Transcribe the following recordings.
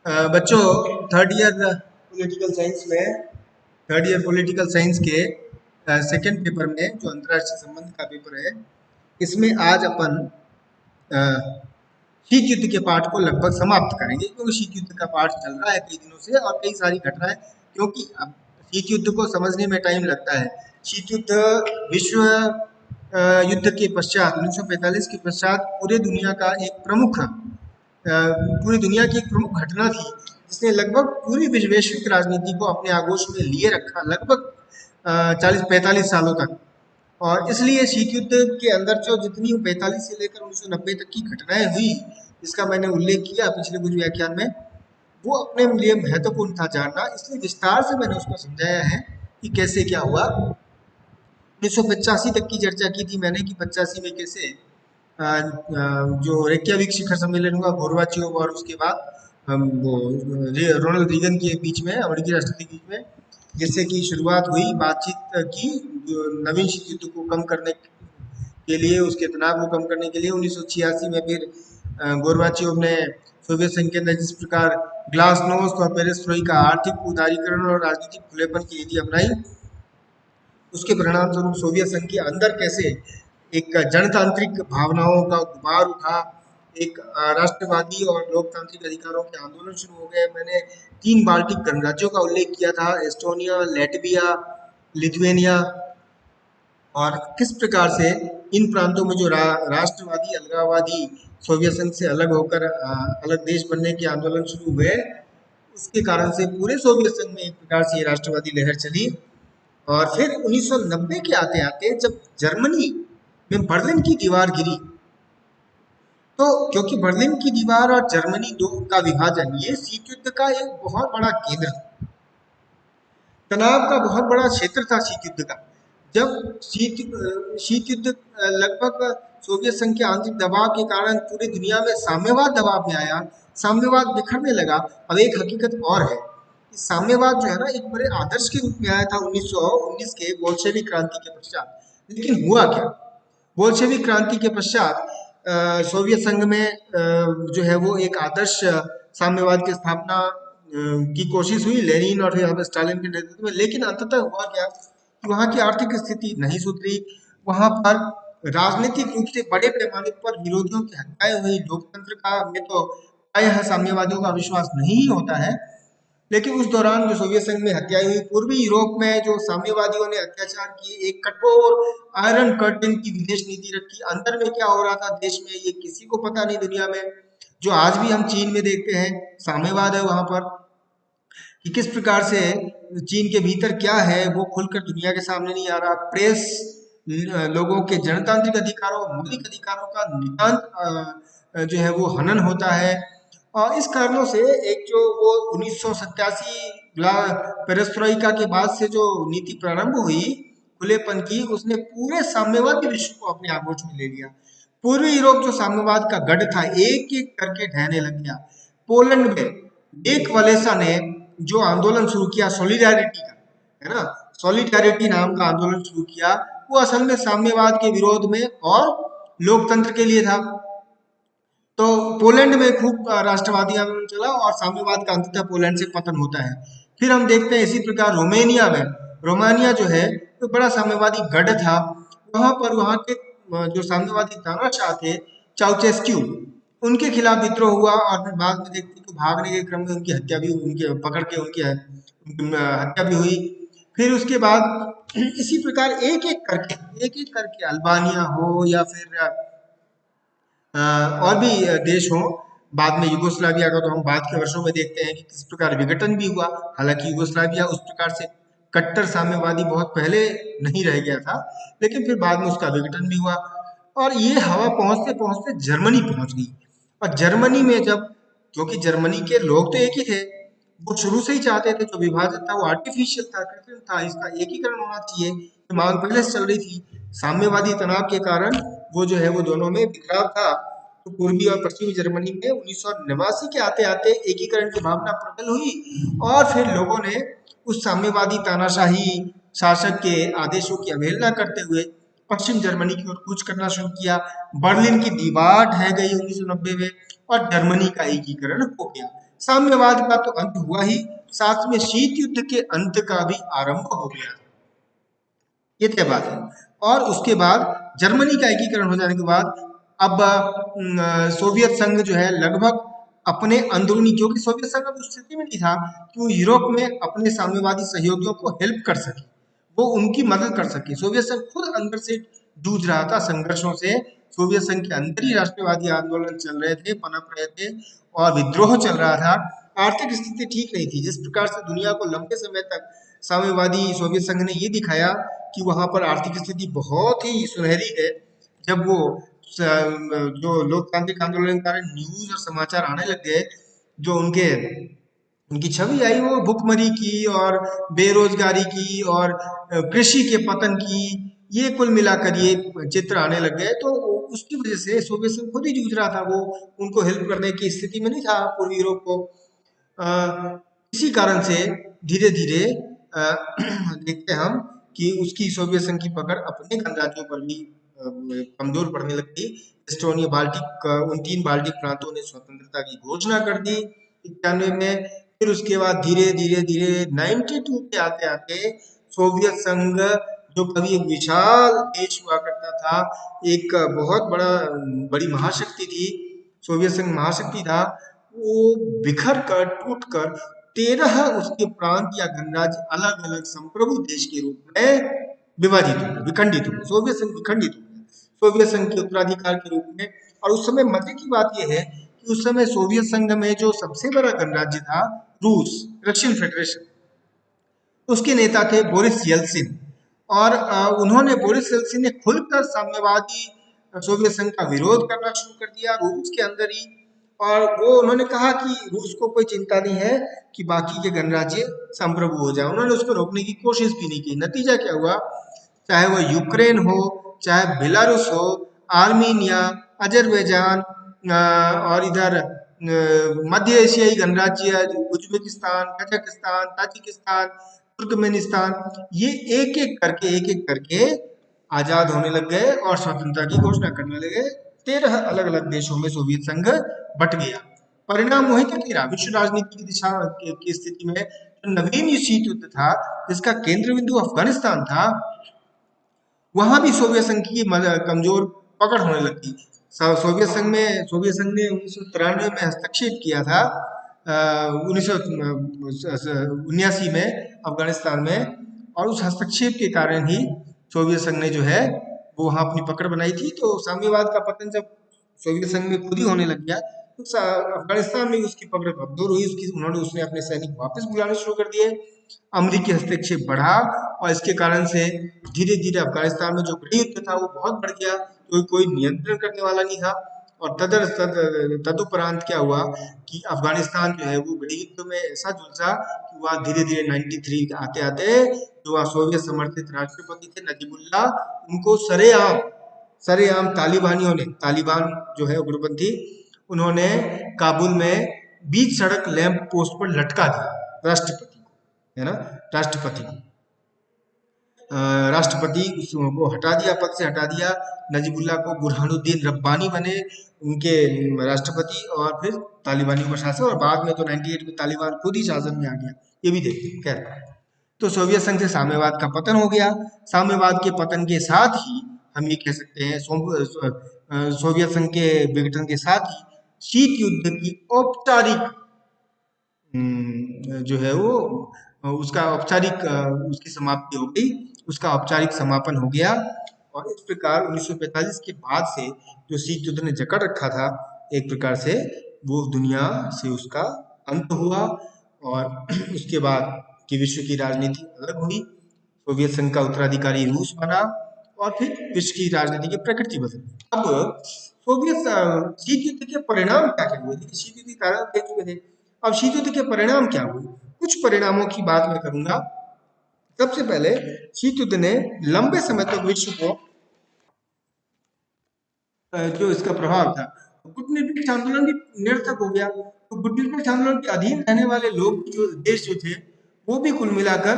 बच्चों, third year political science के second paper में जो अंतर्राष्ट्रीय संबंध का पेपर है, इसमें आज अपन अ, शीत युद्ध के पाठ को लगभग समाप्त करेंगे, क्योंकि शीत युद्ध का पाठ चल रहा है कई दिनों से और कई सारी घटनाएं, क्योंकि अब शीत युद्ध को समझने में टाइम लगता है। शीत युद्ध विश्व युद्ध के पश्चात 1945 के पश्चात पूरी दुनिया की एक प्रमुख घटना थी, जिसने लगभग पूरी वैश्विक राजनीति को अपने आगोश में लिए रखा, लगभग 40-45 सालों तक। और इसलिए शीत युद्ध के अंदर जो जितनी 45 से लेकर 1990 तक की घटनाएं हुई, जिसका मैंने उल्लेख किया पिछले कुछ व्याख्यान में, वो अपने लिए महत्वपूर्ण था जानना। इसलिए विस्तार से मैंने उसको समझाया है कि कैसे क्या हुआ। 1985 तक की चर्चा की थी मैंने कि 85 में कैसे जो रेक्याविक शिखर सम्मेलन हुआ गोरबाचेव और उसके बाद वो रोनाल्ड रीगन के बीच में, अमेरिकी राष्ट्रपति के बीच में, जिससे कि शुरुआत हुई बातचीत की जो नवीन शीत युद्ध को कम करने के लिए, उसके तनाव को कम करने के लिए। 1986 में फिर गोरबाचेव ने सोवियत संघ के अंदर जिस प्रकार ग्लासनोस्ट और पेरेस्ट्रोइका, आर्थिक उदारीकरण और राजनीतिक खुलेपन की नीति अपनाई, उसके परिणाम स्वरूप सोवियत संघ के अंदर कैसे एक जनतांत्रिक भावनाओं का गुबार उठा, एक राष्ट्रवादी और लोकतांत्रिक अधिकारों के आंदोलन शुरू हो गए। मैंने 3 बाल्टिक गणराज्यों का उल्लेख किया था, एस्टोनिया, लैटविया, लिथुआनिया, और किस प्रकार से इन प्रांतों में जो राष्ट्रवादी अलगाववादी सोवियत संघ से अलग होकर अलग देश बनने के आंदोलन शुरू हुए, उसके कारण से पूरे सोवियत संघ में एक प्रकार से ये राष्ट्रवादी लहर चली। और फिर 1990 के आते आते जब जर्मनी में बर्लिन की दीवार गिरी, तो क्योंकि बर्लिन की दीवार और जर्मनी दो का विभाजन, ये शीत युद्ध का एक बहुत बड़ा केंद्र था, तनाव का बहुत बड़ा क्षेत्र था शीत युद्ध का। जब शीत युद्ध लगभग सोवियत संघ के आंतरिक दबाव के कारण पूरी दुनिया में साम्यवाद दबाव में आया, साम्यवाद बिखरने लगा। अब एक हकीकत और है, इस साम्यवाद जो है ना, एक बड़े आदर्श के रूप में आया था 1919 के बोल्शेविक क्रांति के पश्चात। लेकिन हुआ क्या, बोल्शेविक क्रांति के पश्चात सोवियत संघ में जो है वो एक आदर्श साम्यवाद की स्थापना की कोशिश हुई, लेनिन और फिर स्टालिन के नेतृत्व में। लेकिन अंततः हुआ क्या कि वहाँ की आर्थिक स्थिति नहीं सुधरी, वहाँ पर राजनीतिक रूप से बड़े पैमाने पर विरोधियों की हत्याएं हुई। लोकतंत्र का में तो प्रायः साम्यवादियों का विश्वास नहीं होता है, लेकिन उस दौरान जो सोवियत संघ में हत्याएं हुई, पूर्वी यूरोप में जो साम्यवादियों ने अत्याचार किए, एक कठोर आयरन कर्टन की विदेश नीति रखी। अंदर में क्या हो रहा था देश में, ये किसी को पता नहीं दुनिया में। जो आज भी हम चीन में देखते हैं, साम्यवाद है वहां पर, कि किस प्रकार से चीन के भीतर क्या है वो खुलकर दुनिया के सामने नहीं आ रहा। प्रेस, लोगों के जनतांत्रिक अधिकारों, मौलिक अधिकारों का नितांत जो है वो हनन होता है। और इस कारणों से एक जो वो 1987 पेरेस्ट्रोइका के बाद से जो नीति प्रारंभ हुई खुलेपन की, उसने पूरे साम्यवादी विश्व को अपने आगोश में ले लिया। पूर्वी यूरोप जो साम्यवाद का गढ़ था, एक एक करके ढहने लग गया। पोलैंड में एक वलेसा ने जो आंदोलन शुरू किया सॉलिडारिटी का, है ना, सॉलिडारिटी नाम का आंदोलन शुरू किया, वो असल में साम्यवाद के विरोध में और लोकतंत्र के लिए था। तो पोलैंड में खूब राष्ट्रवादी आंदोलन चला और साम्यवाद का अंततः पोलैंड से पतन होता है। फिर हम देखते हैं इसी प्रकार रोमानिया में, रोमानिया जो है तो बड़ा साम्यवादी गढ़ था। वहां पर वहां के जो साम्यवादी तानाशाह थे, चाउचेस्क्यू, उनके खिलाफ विद्रोह हुआ और फिर बाद में देखते हैं कि भागने के क्रम में उनकी हत्या भी, उनके पकड़ के उनकी हत्या भी हुई। फिर उसके बाद इसी प्रकार एक एक करके अल्बानिया हो या फिर और भी देश हों, बाद में यूगोस्लाविया का तो हम बाद के वर्षों में देखते हैं कि किस प्रकार विघटन भी हुआ। हालांकि यूगोस्लाविया उस प्रकार से कट्टर साम्यवादी बहुत पहले नहीं रह गया था, लेकिन फिर बाद में उसका विघटन भी हुआ। और ये हवा पहुंचते पहुंचते जर्मनी पहुंच गई। और जर्मनी में जब, क्योंकि जर्मनी के लोग तो एक ही थे, वो शुरू से ही चाहते थे, जो विभाजन था वो आर्टिफिशियल था, कृत्रिम था, इसका एकीकरण होना चाहिए, तो मांग पहले से चल रही थी। साम्यवादी तनाव के कारण वो जो है वो दोनों में बिखराव था। तो पूर्वी और पश्चिमी जर्मनी में 1989 के आते आते एकीकरण की भावना प्रबल हुई और फिर लोगों ने उस साम्यवादी तानाशाही शासक के आदेशों की अवहेलना करते हुए पश्चिम जर्मनी की ओर कूच करना शुरू किया। बर्लिन की दीवार ढह गई 1990 में और जर्मनी का एकीकरण हो गया। साम्यवाद का तो अंत हुआ ही, साथ में शीत युद्ध के अंत का भी आरंभ हो गया। ये तय बात है। और उसके बाद जर्मनी का एकीकरण हो जाने के बाद अब सोवियत संघ जो है लगभग अपने अंदरूनी, क्योंकि सोवियत संघ अब उस स्थिति में नहीं था कि वो यूरोप में अपने साम्यवादी सहयोगियों को हेल्प कर सके, वो उनकी मदद कर सके। सोवियत संघ खुद अंदर से जूझ रहा था संघर्षों से। सोवियत संघ के अंदर ही राष्ट्रवादी आंदोलन चल रहे थे, पनप रहे थे, और विद्रोह चल रहा था। आर्थिक स्थिति ठीक नहीं थी। जिस प्रकार से दुनिया को लंबे समय तक साम्यवादी सोवियत संघ ने ये दिखाया कि वहां पर आर्थिक स्थिति बहुत ही सुनहरी है, जब वो जो लोकतांत्रिक आंदोलन के कारण न्यूज और समाचार आने लग गए, जो उनकी छवि आई वो भुखमरी की और बेरोजगारी की और कृषि के पतन की, ये कुल मिलाकर ये चित्र आने लग गए। तो उसकी वजह से सोवियत संघ खुद ही जूझ रहा था, वो उनको हेल्प करने की स्थिति में नहीं था पूर्वी यूरोप को। इसी कारण से धीरे धीरे देखते हैं हम कि उसकी सोवियत संघ की पकड़ अपने गणराज्यों पर भी कमजोर पड़ने लगती। एस्टोनिया, बाल्टिक, उन 3 बाल्टिक प्रांतों ने स्वतंत्रता की घोषणा कर दी 91 में। फिर उसके बाद धीरे धीरे धीरे 92 के आते आते सोवियत संघ, जो कभी एक विशाल देश हुआ करता था, एक बहुत बड़ी महाशक्ति थी, सोवियत संघ महाशक्ति था, वो बिखर कर टूट कर 13 उसके प्रांत या गणराज्य अलग अलग संप्रभु देश के रूप में विभाजित हो गए, विखंडित हो गए। सोवियत संघ विखंडित हो गया सोवियत संघ के उत्तराधिकार के रूप में। और उस समय मजे की बात यह है कि उस समय सोवियत संघ में जो सबसे बड़ा गणराज्य था रूस, रशियन फेडरेशन, उसके नेता थे बोरिस येल्सिन। और उन्होंने, बोरिस येल्सिन ने खुलकर साम्यवादी सोवियत संघ का विरोध करना शुरू कर दिया रूस के अंदर ही। और वो उन्होंने कहा कि रूस को कोई चिंता नहीं है कि बाकी के गणराज्य संप्रभु हो जाए। उन्होंने उसको रोकने की कोशिश भी नहीं की। नतीजा क्या हुआ, चाहे वो यूक्रेन हो, चाहे बेलारूस हो, आर्मीनिया, अजरबैजान, और इधर मध्य एशियाई गणराज्य उज्बेकिस्तान, कजाकिस्तान, ताजिकिस्तान, तुर्कमेनिस्तान, ये एक एक करके आजाद होने लग गए और स्वतंत्रता की घोषणा करने लगे। 13 अलग अलग देशों में सोवियत संघ बट गया। परिणाम वही तक नहीं रहा। विश्व राजनीति की दिशा की स्थिति में जो नवीन शीत युद्ध था, जिसका केंद्र बिंदु अफगानिस्तान था, वहां भी सोवियत संघ की कमजोर पकड़ होने लगी। सोवियत संघ ने 1993 में हस्तक्षेप किया था, 1979 में अफगानिस्तान में, और उस हस्तक्षेप के कारण ही सोवियत संघ ने जो है वो वहां अपनी पकड़ बनाई थी। तो साम्यवाद का पतन जब सोवियत संघ में खुद ही होने लग गया, तो अफगानिस्तान में उसकी पकड़ कमजोर हुई। उसने अपने सैनिक वापस बुलाने शुरू कर दिए। अमेरिकी हस्तक्षेप बढ़ा और इसके कारण से धीरे धीरे अफगानिस्तान में जो गृहयुद्ध था वो बहुत बढ़ गया, कोई नियंत्रण करने वाला नहीं था। और तदुपरांत क्या हुआ कि अफगानिस्तान जो है वो गृहयुद्ध में ऐसा झुलसा कि वह धीरे धीरे 93 आते आते जो वह सोवियत समर्थित राष्ट्रपति थे नजीबुल्ला, उनको सरेआम तालिबानियों ने, तालिबान जो है उग्रपंथी, उन्होंने काबुल में बीच सड़क लैंप पोस्ट पर लटका दिया राष्ट्रपति को, है ना, राष्ट्रपति उसको हटा दिया, पद से हटा दिया। नजीबुल्ला को बुरहानुद्दीन रब्बानी बने उनके राष्ट्रपति, और फिर तालिबानियों का शासन, और बाद में तो 98 में तालिबान खुद ही शासन में आ गया। ये भी देखते हैं। खैर, तो सोवियत संघ से साम्यवाद का पतन हो गया। साम्यवाद के पतन के साथ ही हम ये कह सकते हैं सोवियत संघ के विघटन के साथ ही शीत युद्ध की औपचारिक जो है वो उसका औपचारिक उसकी समाप्ति हो गई, उसका औपचारिक समापन हो गया। और इस प्रकार 1945 के बाद से जो शीत युद्ध ने जकड़ रखा था, एक प्रकार से वो दुनिया से उसका अंत हुआ। और उसके बाद की विश्व की राजनीति अलग हुई, सोवियत संघ का उत्तराधिकारी रूस बना, और फिर विश्व की राजनीति की प्रकृति बदली। अब शीत युद्ध के परिणाम क्या क्या हुए? शीत युद्ध के कारण देख चुके थे, अब शीत युद्ध के परिणाम क्या हुए? कुछ परिणामों की बात मैं करूंगा। सबसे पहले, शीत युद्ध ने लंबे समय तक विश्व को जो इसका प्रभाव था, गुटनिरपेक्ष आंदोलन भी निरर्थक हो गया। तो गुटनिरपेक्ष आंदोलन के अधीन रहने वाले लोग जो देश जो थे, वो भी कुल मिलाकर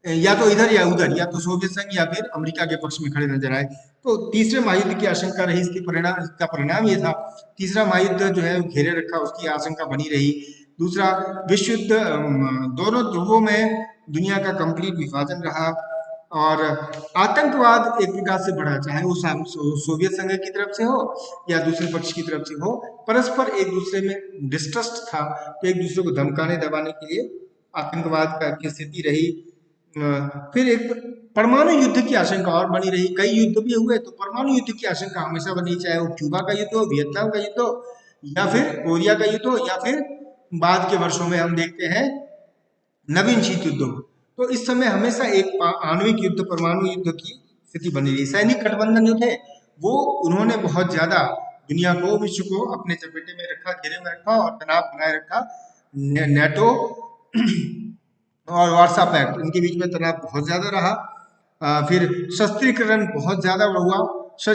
या तो इधर या उधर, या तो सोवियत संघ या फिर अमेरिका के पक्ष में खड़े नजर आए। तो तीसरे महायुद्ध की आशंका रही, इसका परिणाम ये था, तीसरा महायुद्ध जो है घेरे रखा, उसकी आशंका बनी रही। दूसरा विश्व युद्ध, दोनों ध्रुवों में दुनिया का कंप्लीट विभाजन रहा, और आतंकवाद एक प्रकार से बढ़ा, चाहे वो सोवियत संघ की तरफ से हो या दूसरे पक्ष की तरफ से हो, परस्पर एक दूसरे में डिस्ट्रस्ट था, तो एक दूसरे को धमकाने दबाने के लिए आतंकवाद की स्थिति रही। फिर एक परमाणु युद्ध की आशंका और बनी रही, कई युद्ध भी हुए, तो परमाणु युद्ध की आशंका हमेशा बनी, चाहे वो क्यूबा का युद्ध हो, वियतनाम का युद्ध हो, या फिर कोरिया का युद्ध हो, या फिर बाद के वर्षों में हम देखते हैं नवीन शीत युद्ध हो। तो इस समय हमेशा एक आणविक युद्ध, परमाणु युद्ध की स्थिति बनी रही। सैनिक गठबंधन जो थे वो उन्होंने बहुत ज्यादा दुनिया को, विश्व को अपने चपेटे में रखा, घेरे में रखा और तनाव बनाए रखा। नेटो और वार्सा पैक्ट, इनके बीच में तनाव बहुत ज्यादा रहा। फिर शस्त्रीकरण बहुत ज्यादा हुआ,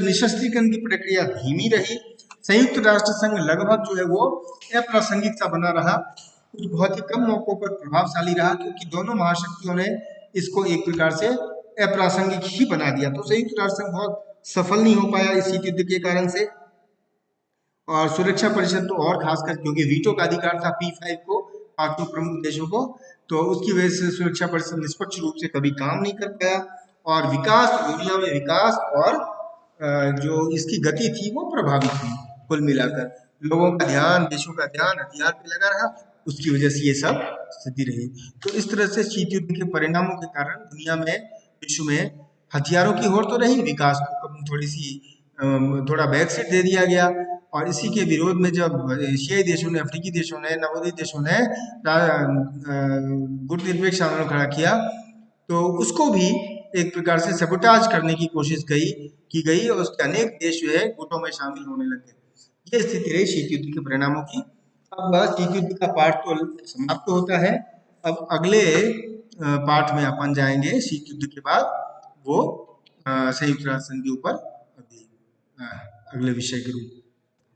निशस्त्रीकरण की प्रक्रिया धीमी रही। संयुक्त राष्ट्र संघ लगभग जो है वो अप्रासंगिक सा बना रहा, कुछ बहुत ही कम मौकों पर प्रभावशाली रहा, क्योंकि दोनों महाशक्तियों ने इसको एक प्रकार से अप्रासंगिक ही बना दिया। तो संयुक्त राष्ट्र संघ बहुत सफल नहीं हो पाया इस शीत युद्ध के कारण से। और सुरक्षा परिषद तो और खासकर, क्योंकि वीटो का अधिकार था P5 को, 5 प्रमुख देशों को, तो उसकी वजह से सुरक्षा परिषद निष्पक्ष रूप से कभी काम नहीं कर पाया। और विकास, दुनिया में विकास और जो इसकी गति थी वो प्रभावित हुई। कुल मिलाकर लोगों का ध्यान, देशों का ध्यान हथियार पे लगा रहा, उसकी वजह से ये सब स्थिति रही। तो इस तरह से शीत युद्ध के परिणामों के कारण दुनिया में, विश्व में हथियारों की होड़ तो रही, विकास को थोड़ा बैकसीट दे दिया गया। और इसी के विरोध में जब एशियाई देशों ने, अफ्रीकी देशों ने, नवोदित देशों ने गुटनिरपेक्ष आंदोलन खड़ा किया, तो उसको भी एक प्रकार से सबोटाज करने की कोशिश की गई और उसके अनेक देश जो है गुटों में शामिल होने लगे। ये स्थिति रही शीत युद्ध के परिणामों की। अब शीत युद्ध का पार्ट तो समाप्त होता है। अब अगले पार्ट में अपन जाएंगे शीत युद्ध के बाद, वो संयुक्त राष्ट्र संघ के ऊपर अगले विषय के रूप में।